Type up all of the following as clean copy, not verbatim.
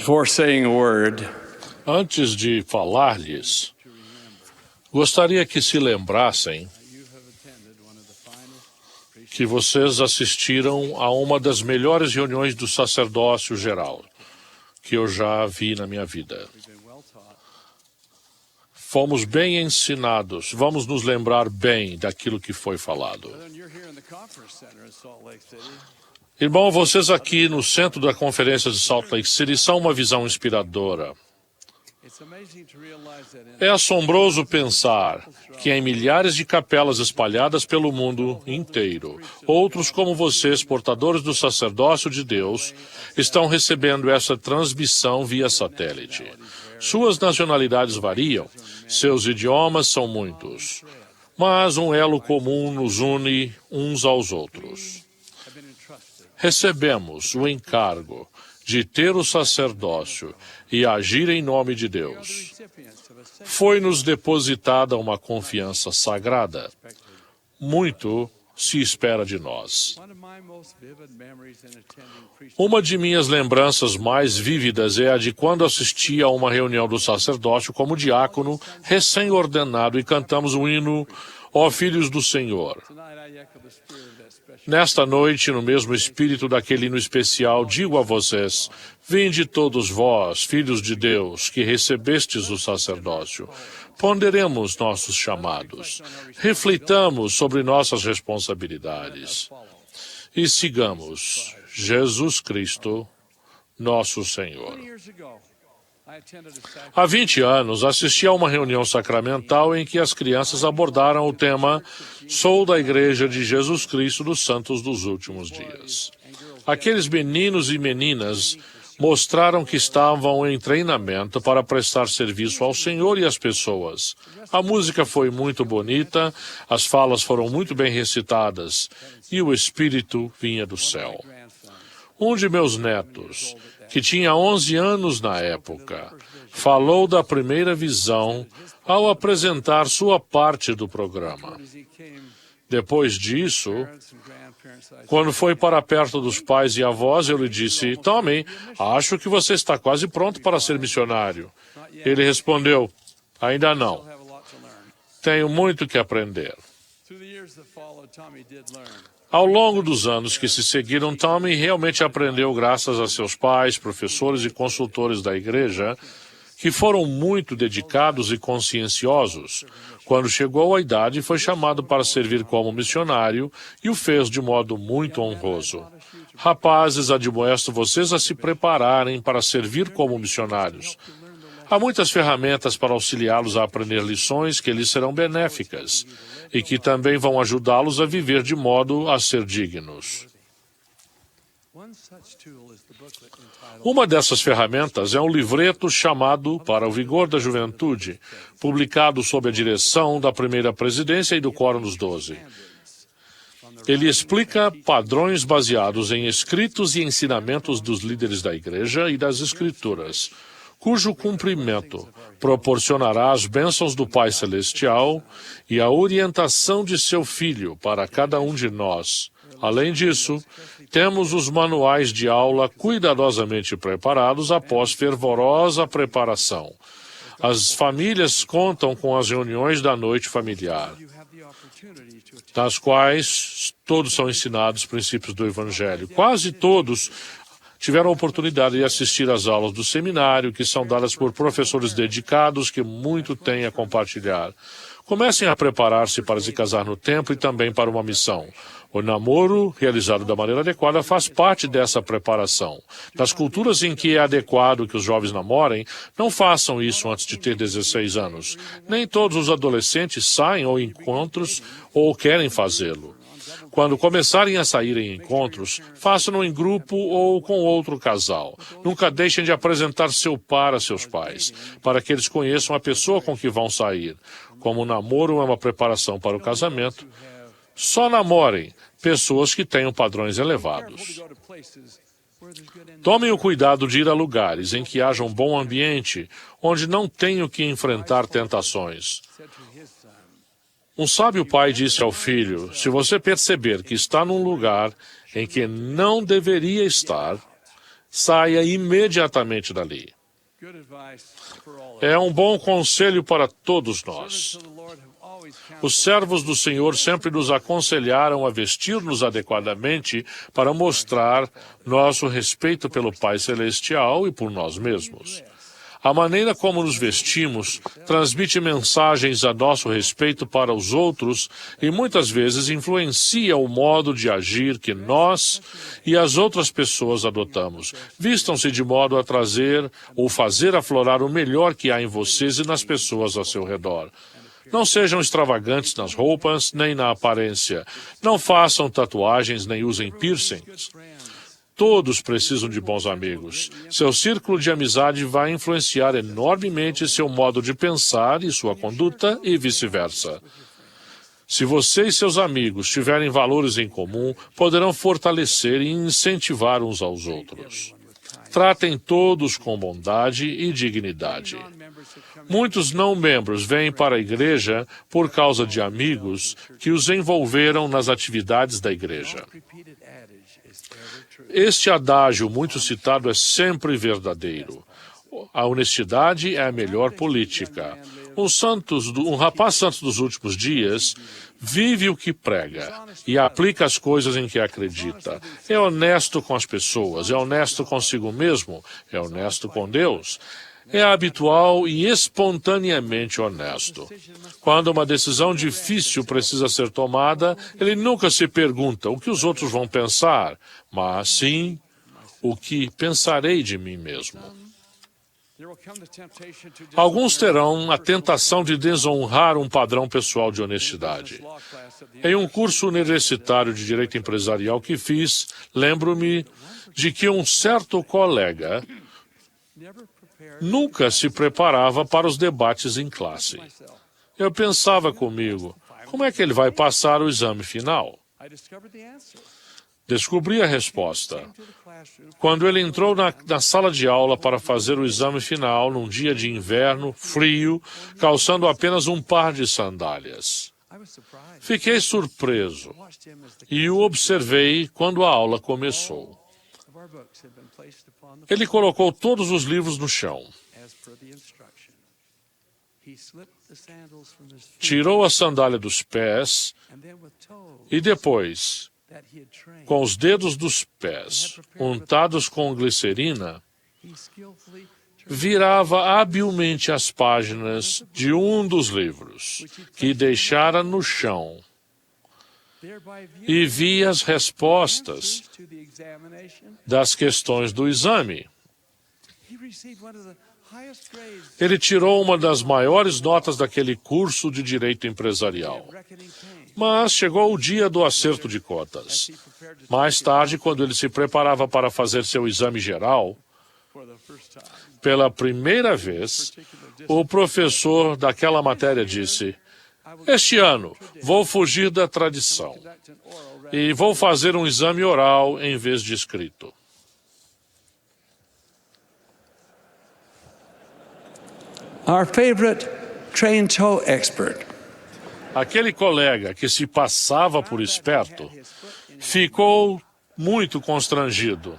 Before saying a word, Antes de falar-lhes, gostaria que se lembrassem que vocês assistiram a uma das melhores reuniões do sacerdócio geral que eu já vi na minha vida. Fomos bem ensinados, vamos nos lembrar bem daquilo que foi falado. Irmão, vocês aqui no centro da conferência de Salt Lake City são uma visão inspiradora. É assombroso pensar que em milhares de capelas espalhadas pelo mundo inteiro, outros como vocês, portadores do sacerdócio de Deus, estão recebendo essa transmissão via satélite. Suas nacionalidades variam, seus idiomas são muitos, mas um elo comum nos une uns aos outros. Recebemos o encargo de ter o sacerdócio e agir em nome de Deus. Foi-nos depositada uma confiança sagrada. Muito se espera de nós. Uma de minhas lembranças mais vívidas é a de quando assisti a uma reunião do sacerdócio como diácono recém-ordenado e cantamos o hino Ó Filhos do Senhor. Nesta noite, no mesmo espírito daquele hino especial, digo a vocês, vinde todos vós, filhos de Deus, que recebestes o sacerdócio. Ponderemos nossos chamados, reflitamos sobre nossas responsabilidades e sigamos Jesus Cristo, nosso Senhor. Há 20 anos, assisti a uma reunião sacramental em que as crianças abordaram o tema Sou da Igreja de Jesus Cristo dos Santos dos Últimos Dias. Aqueles meninos e meninas mostraram que estavam em treinamento para prestar serviço ao Senhor e às pessoas. A música foi muito bonita, as falas foram muito bem recitadas e o Espírito vinha do céu. Um de meus netos, que tinha 11 anos na época, falou da primeira visão ao apresentar sua parte do programa. Depois disso, quando foi para perto dos pais e avós, eu lhe disse, Tommy, acho que você está quase pronto para ser missionário. Ele respondeu, ainda não. Tenho muito que aprender. Ao longo dos anos que se seguiram, Tommy realmente aprendeu graças a seus pais, professores e consultores da igreja, que foram muito dedicados e conscienciosos. Quando chegou à idade, foi chamado para servir como missionário e o fez de modo muito honroso. Rapazes, admoesto vocês a se prepararem para servir como missionários. Há muitas ferramentas para auxiliá-los a aprender lições que lhes serão benéficas e que também vão ajudá-los a viver de modo a ser dignos. Uma dessas ferramentas é um livreto chamado Para o Vigor da Juventude, publicado sob a direção da primeira presidência e do Quórum dos 12. Ele explica padrões baseados em escritos e ensinamentos dos líderes da igreja e das escrituras, cujo cumprimento proporcionará as bênçãos do Pai Celestial e a orientação de seu Filho para cada um de nós. Além disso, temos os manuais de aula cuidadosamente preparados após fervorosa preparação. As famílias contam com as reuniões da noite familiar, nas quais todos são ensinados os princípios do Evangelho. Quase todos tiveram a oportunidade de assistir às aulas do seminário, que são dadas por professores dedicados que muito têm a compartilhar. Comecem a preparar-se para se casar no tempo e também para uma missão. O namoro, realizado da maneira adequada, faz parte dessa preparação. Nas culturas em que é adequado que os jovens namorem, não façam isso antes de ter 16 anos. Nem todos os adolescentes saem ou encontros ou querem fazê-lo. Quando começarem a sair em encontros, façam-no em grupo ou com outro casal. Nunca deixem de apresentar seu par a seus pais, para que eles conheçam a pessoa com que vão sair. Como o namoro é uma preparação para o casamento, só namorem pessoas que tenham padrões elevados. Tomem o cuidado de ir a lugares em que haja um bom ambiente, onde não tenham que enfrentar tentações. Um sábio pai disse ao filho, se você perceber que está num lugar em que não deveria estar, saia imediatamente dali. É um bom conselho para todos nós. Os servos do Senhor sempre nos aconselharam a vestir-nos adequadamente para mostrar nosso respeito pelo Pai Celestial e por nós mesmos. A maneira como nos vestimos transmite mensagens a nosso respeito para os outros e muitas vezes influencia o modo de agir que nós e as outras pessoas adotamos. Vistam-se de modo a trazer ou fazer aflorar o melhor que há em vocês e nas pessoas ao seu redor. Não sejam extravagantes nas roupas nem na aparência. Não façam tatuagens nem usem piercings. Todos precisam de bons amigos. Seu círculo de amizade vai influenciar enormemente seu modo de pensar e sua conduta e vice-versa. Se você e seus amigos tiverem valores em comum, poderão fortalecer e incentivar uns aos outros. Tratem todos com bondade e dignidade. Muitos não-membros vêm para a igreja por causa de amigos que os envolveram nas atividades da igreja. Este adágio muito citado é sempre verdadeiro. A honestidade é a melhor política. Um rapaz santo dos últimos dias vive o que prega e aplica as coisas em que acredita. É honesto com as pessoas, é honesto consigo mesmo, é honesto com Deus. É habitual e espontaneamente honesto. Quando uma decisão difícil precisa ser tomada, ele nunca se pergunta o que os outros vão pensar, mas sim o que pensarei de mim mesmo. Alguns terão a tentação de desonrar um padrão pessoal de honestidade. Em um curso universitário de direito empresarial que fiz, lembro-me de que um certo colega nunca se preparava para os debates em classe. Eu pensava comigo, como é que ele vai passar o exame final? Descobri a resposta. Quando ele entrou na sala de aula para fazer o exame final, num dia de inverno, frio, calçando apenas um par de sandálias. Fiquei surpreso e o observei quando a aula começou. Ele colocou todos os livros no chão. Tirou a sandália dos pés e depois, com os dedos dos pés untados com glicerina, virava habilmente as páginas de um dos livros que deixara no chão e via as respostas das questões do exame. Ele tirou uma das maiores notas daquele curso de direito empresarial. Mas chegou o dia do acerto de contas. Mais tarde, quando ele se preparava para fazer seu exame geral, pela primeira vez, o professor daquela matéria disse: "Este ano, vou fugir da tradição e vou fazer um exame oral em vez de escrito." Our favorite train tow expert Aquele colega que se passava por esperto ficou muito constrangido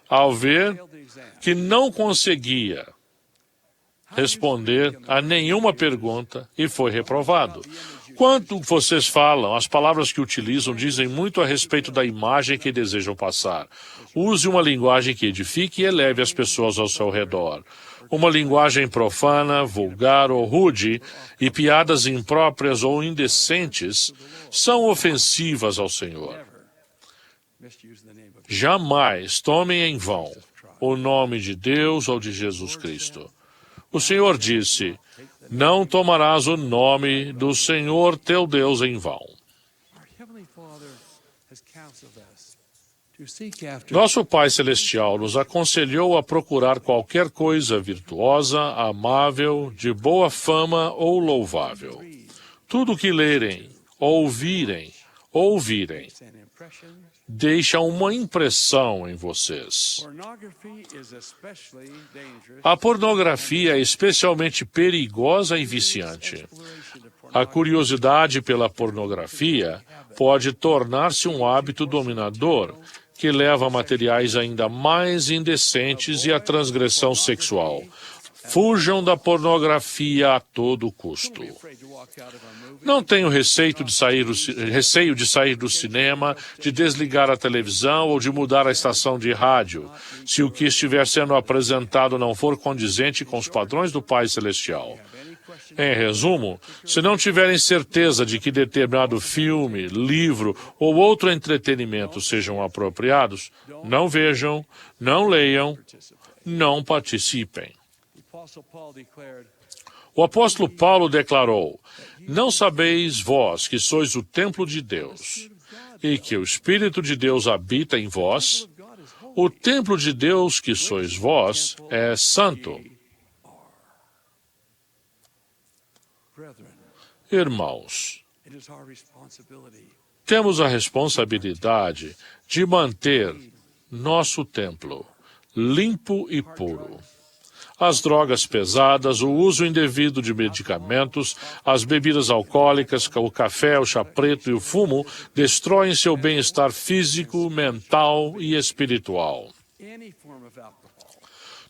ao ver que não conseguia responder a nenhuma pergunta e foi reprovado. Quando vocês falam, as palavras que utilizam dizem muito a respeito da imagem que desejam passar. Use uma linguagem que edifique e eleve as pessoas ao seu redor. Uma linguagem profana, vulgar ou rude e piadas impróprias ou indecentes são ofensivas ao Senhor. Jamais tomem em vão o nome de Deus ou de Jesus Cristo. O Senhor disse: "Não tomarás o nome do Senhor teu Deus em vão." Nosso Pai Celestial nos aconselhou a procurar qualquer coisa virtuosa, amável, de boa fama ou louvável. Tudo que lerem, ouvirem, deixa uma impressão em vocês. A pornografia é especialmente perigosa e viciante. A curiosidade pela pornografia pode tornar-se um hábito dominador que leva a materiais ainda mais indecentes e a transgressão sexual. Fujam da pornografia a todo custo. Não tenho receio de sair do cinema, de desligar a televisão ou de mudar a estação de rádio, se o que estiver sendo apresentado não for condizente com os padrões do Pai Celestial. Em resumo, se não tiverem certeza de que determinado filme, livro ou outro entretenimento sejam apropriados, não vejam, não leiam, não participem. O apóstolo Paulo declarou: não sabeis vós que sois o templo de Deus e que o Espírito de Deus habita em vós? O templo de Deus que sois vós é santo. Irmãos, temos a responsabilidade de manter nosso templo limpo e puro. As drogas pesadas, o uso indevido de medicamentos, as bebidas alcoólicas, o café, o chá preto e o fumo destroem seu bem-estar físico, mental e espiritual.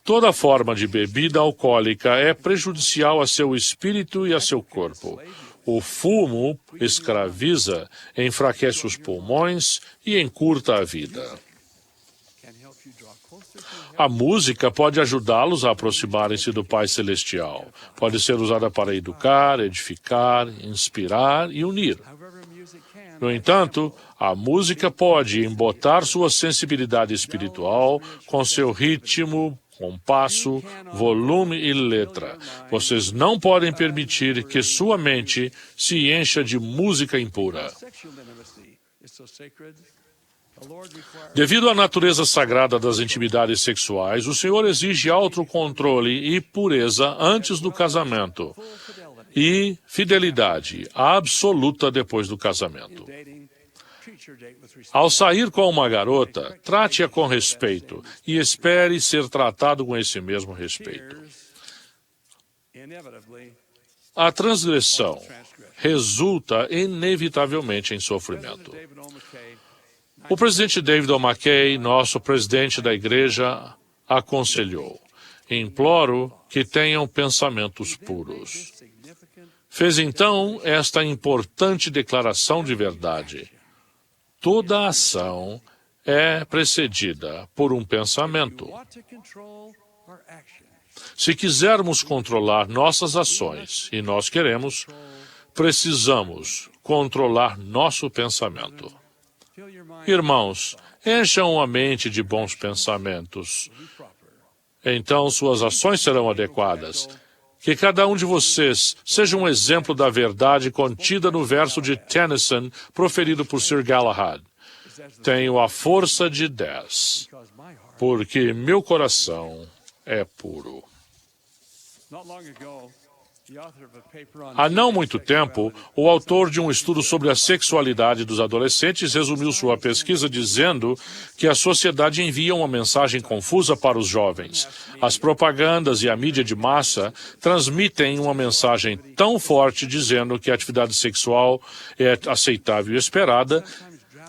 Toda forma de bebida alcoólica é prejudicial a seu espírito e a seu corpo. O fumo escraviza, enfraquece os pulmões e encurta a vida. A música pode ajudá-los a aproximarem-se do Pai Celestial. Pode ser usada para educar, edificar, inspirar e unir. No entanto, a música pode embotar sua sensibilidade espiritual com seu ritmo, compasso, volume e letra. Vocês não podem permitir que sua mente se encha de música impura. Devido à natureza sagrada das intimidades sexuais, o Senhor exige autocontrole e pureza antes do casamento e fidelidade absoluta depois do casamento. Ao sair com uma garota, trate-a com respeito e espere ser tratado com esse mesmo respeito. A transgressão resulta inevitavelmente em sofrimento. O presidente David O. McKay, nosso presidente da igreja, aconselhou: imploro que tenham pensamentos puros. Fez então esta importante declaração de verdade: toda ação é precedida por um pensamento. Se quisermos controlar nossas ações, e nós queremos, precisamos controlar nosso pensamento. Irmãos, encham a mente de bons pensamentos. Então suas ações serão adequadas. Que cada um de vocês seja um exemplo da verdade contida no verso de Tennyson, proferido por Sir Galahad. Tenho a força de 10, porque meu coração é puro. Há não muito tempo, o autor de um estudo sobre a sexualidade dos adolescentes resumiu sua pesquisa dizendo que a sociedade envia uma mensagem confusa para os jovens. As propagandas e a mídia de massa transmitem uma mensagem tão forte dizendo que a atividade sexual é aceitável e esperada,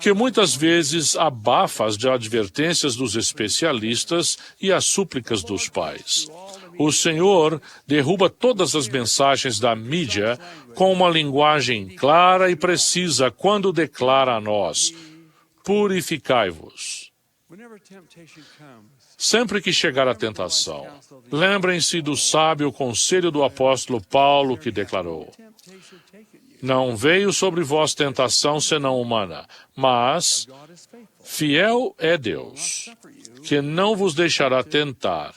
que muitas vezes abafa as advertências dos especialistas e as súplicas dos pais. O Senhor derruba todas as mensagens da mídia com uma linguagem clara e precisa quando declara a nós: purificai-vos. Sempre que chegar a tentação, lembrem-se do sábio conselho do apóstolo Paulo, que declarou: não veio sobre vós tentação senão humana, mas fiel é Deus, que não vos deixará tentar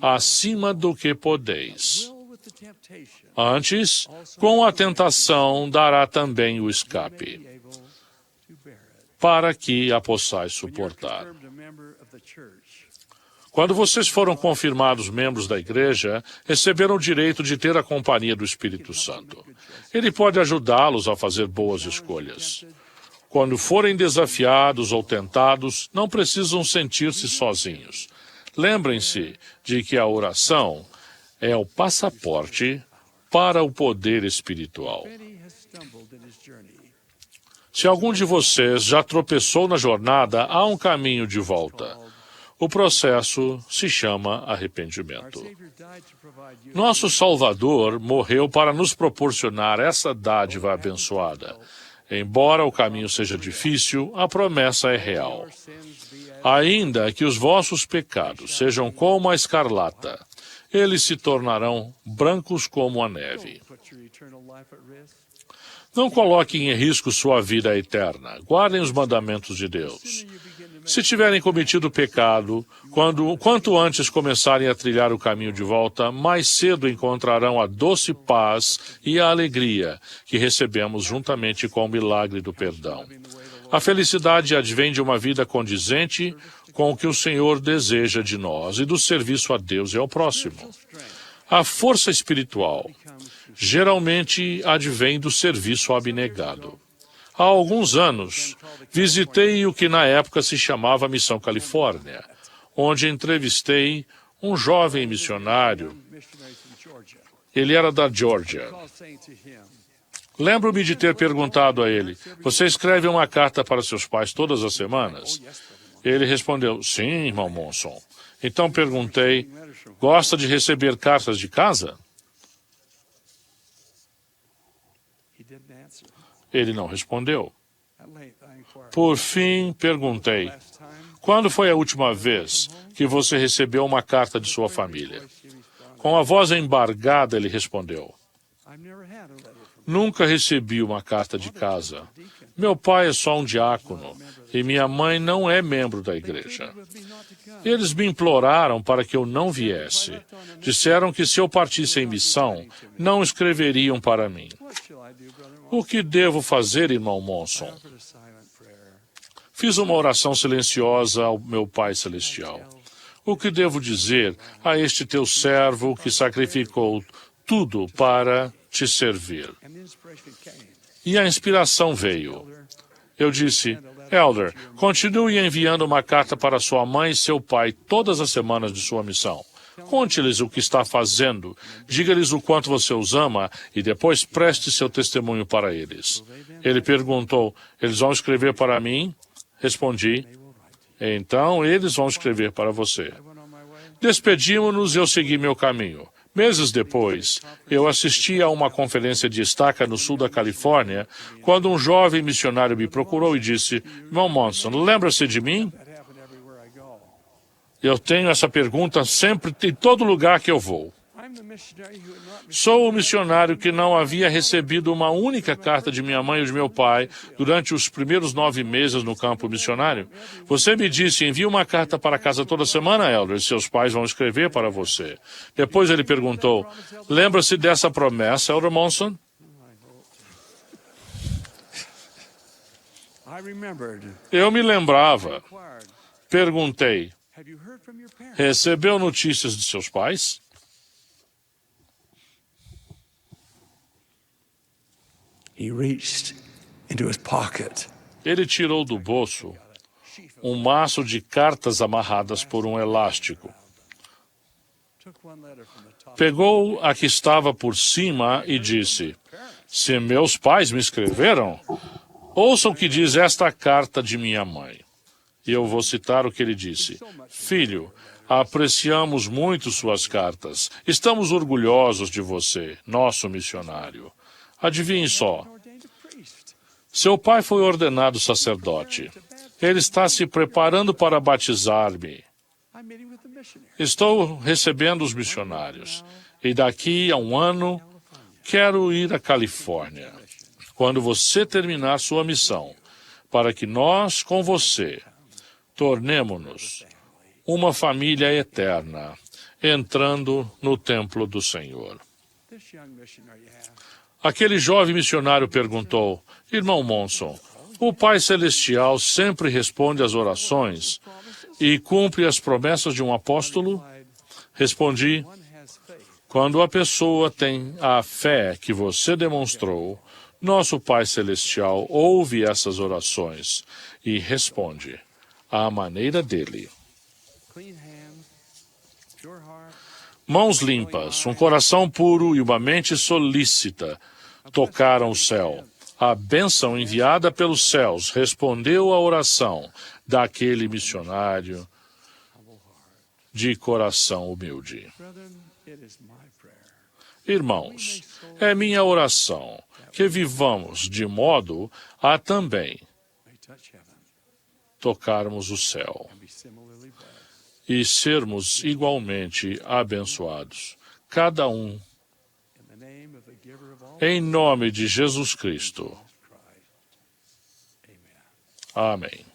acima do que podeis. Antes, com a tentação, dará também o escape, para que a possais suportar. Quando vocês foram confirmados membros da igreja, receberam o direito de ter a companhia do Espírito Santo. Ele pode ajudá-los a fazer boas escolhas. Quando forem desafiados ou tentados, não precisam sentir-se sozinhos. Lembrem-se de que a oração é o passaporte para o poder espiritual. Se algum de vocês já tropeçou na jornada, há um caminho de volta. O processo se chama arrependimento. Nosso Salvador morreu para nos proporcionar essa dádiva abençoada. Embora o caminho seja difícil, a promessa é real. Ainda que os vossos pecados sejam como a escarlata, eles se tornarão brancos como a neve. Não coloquem em risco sua vida eterna. Guardem os mandamentos de Deus. Se tiverem cometido pecado, quanto antes começarem a trilhar o caminho de volta, mais cedo encontrarão a doce paz e a alegria que recebemos juntamente com o milagre do perdão. A felicidade advém de uma vida condizente com o que o Senhor deseja de nós e do serviço a Deus e ao próximo. A força espiritual geralmente advém do serviço abnegado. Há alguns anos, visitei o que na época se chamava Missão Califórnia, onde entrevistei um jovem missionário. Ele era da Geórgia. Lembro-me de ter perguntado a ele: você escreve uma carta para seus pais todas as semanas? Ele respondeu: sim, irmão Monson. Então perguntei: gosta de receber cartas de casa? Ele não respondeu. Por fim, perguntei: quando foi a última vez que você recebeu uma carta de sua família? Com a voz embargada, ele respondeu: nunca recebi uma carta de casa. Meu pai é só um diácono e minha mãe não é membro da igreja. Eles me imploraram para que eu não viesse. Disseram que se eu partisse em missão, não escreveriam para mim. O que devo fazer, irmão Monson? Fiz uma oração silenciosa ao meu Pai Celestial. O que devo dizer a este teu servo que sacrificou tudo para te servir? E a inspiração veio. Eu disse: Elder, continue enviando uma carta para sua mãe e seu pai todas as semanas de sua missão. Conte-lhes o que está fazendo, diga-lhes o quanto você os ama e depois preste seu testemunho para eles. Ele perguntou: eles vão escrever para mim? Respondi: então eles vão escrever para você. Despedimos-nos e eu segui meu caminho. Meses depois, eu assisti a uma conferência de estaca no sul da Califórnia, quando um jovem missionário me procurou e disse: irmão Monson, lembra-se de mim? Eu tenho essa pergunta sempre, em todo lugar que eu vou. Sou o missionário que não havia recebido uma única carta de minha mãe e de meu pai durante os primeiros 9 meses no campo missionário. Você me disse: envie uma carta para casa toda semana, Elder, e seus pais vão escrever para você. Depois ele perguntou: lembra-se dessa promessa, Elder Monson? Eu me lembrava. Perguntei: recebeu notícias de seus pais? Ele tirou do bolso um maço de cartas amarradas por um elástico. Pegou a que estava por cima e disse: se meus pais me escreveram, ouça o que diz esta carta de minha mãe. E eu vou citar o que ele disse: filho, apreciamos muito suas cartas. Estamos orgulhosos de você, nosso missionário. Adivinhe só. Seu pai foi ordenado sacerdote. Ele está se preparando para batizar-me. Estou recebendo os missionários. E daqui a um ano, quero ir à Califórnia. Quando você terminar sua missão, para que nós, com você, tornemo-nos uma família eterna, entrando no templo do Senhor. Aquele jovem missionário perguntou: irmão Monson, o Pai Celestial sempre responde às orações e cumpre as promessas de um apóstolo? Respondi: quando a pessoa tem a fé que você demonstrou, nosso Pai Celestial ouve essas orações e responde à maneira dele. Mãos limpas, um coração puro e uma mente solícita tocaram o céu. A bênção enviada pelos céus respondeu à oração daquele missionário de coração humilde. Irmãos, é minha oração que vivamos de modo a também tocarmos o céu e sermos igualmente abençoados, cada um, em nome de Jesus Cristo. Amém.